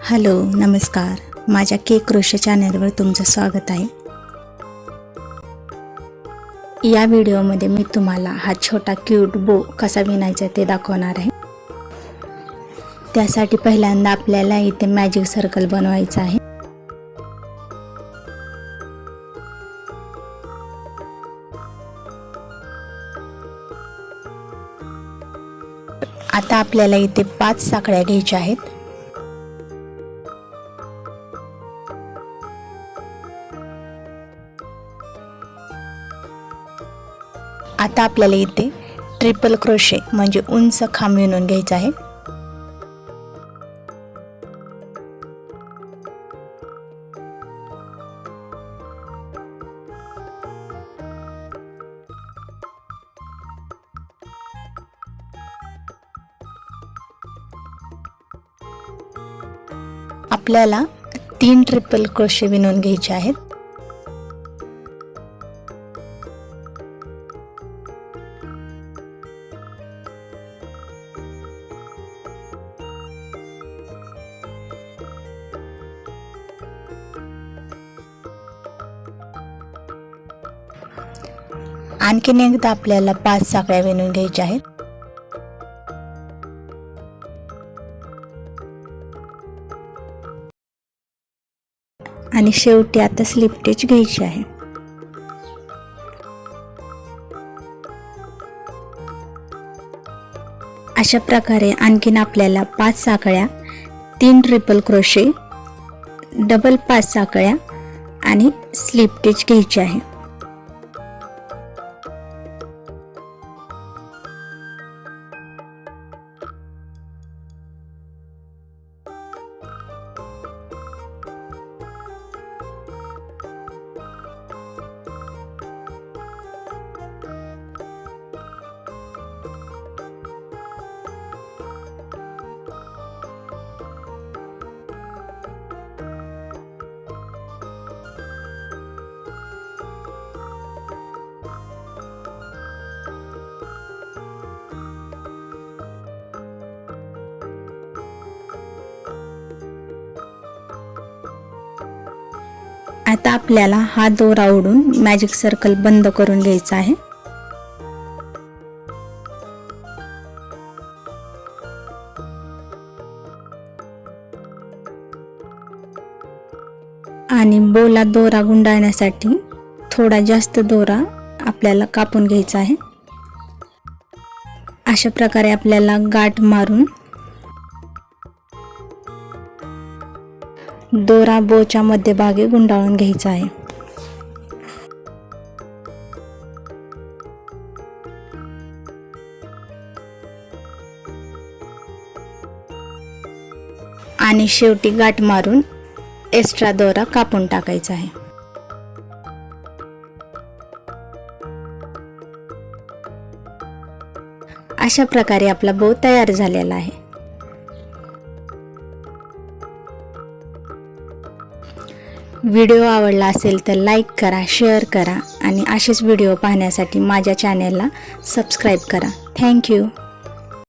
Hello नमस्कार, माझ्या cake crochet चॅनलवर तुमचं स्वागत आहे। या व्हिडिओमध्ये मी तुम्हाला हा छोटा क्यूट बो कसा विणायचा ते दाखवणार आहे। त्यासाठी पहिल्यांदा आपल्याला इथे मॅजिक सर्कल बनवायचा आहे। आता आपल्याला इथे 5 साखळ्या घ्यायच्या आहेत। आता आपल्याला इथे ट्रिपल क्रोशे म्हणजे उंच खांब विणून घ्यायचा आहे। आपल्याला 3 ट्रिपल क्रोशे विणून घ्यायचे आहेत। आणखीन एकदा आपल्याला 5 साखळ्या विणून घ्यायच्या आहेत। आणि शेवटी आता स्लिप स्टिच घ्यायची आहे। अशा प्रकारे आणखीन आपल्याला 5 साखळ्या, 3 ट्रिपल क्रोशे, डबल 5 साखळ्या आणि स्लिप स्टिच घ्यायची आहे। आता आपल्याला हा दोरा ओढून मॅजिक सर्कल बंद करून घ्यायचा आहे। आणि बोला दोरा गुंडाळण्यासाठी थोडा जास्त दोरा आपल्याला कापून घ्यायचा आहे। अशा प्रकारे आपल्याला गाठ मारून दोरा बोच्या मध्यभागी गुंडाळून घ्यायचा आहे। आणि शेवटी गाठ मारून एक्स्ट्रा दोरा कापून टाकायचा आहे। अशा प्रकारे आपला बो तयार झालेला आहे। व्हिडिओ आवडला असेल तर लाईक करा, शेअर करा आणि असेच व्हिडिओ पाहण्यासाठी माझ्या चॅनेलला सबस्क्राईब करा। Thank you.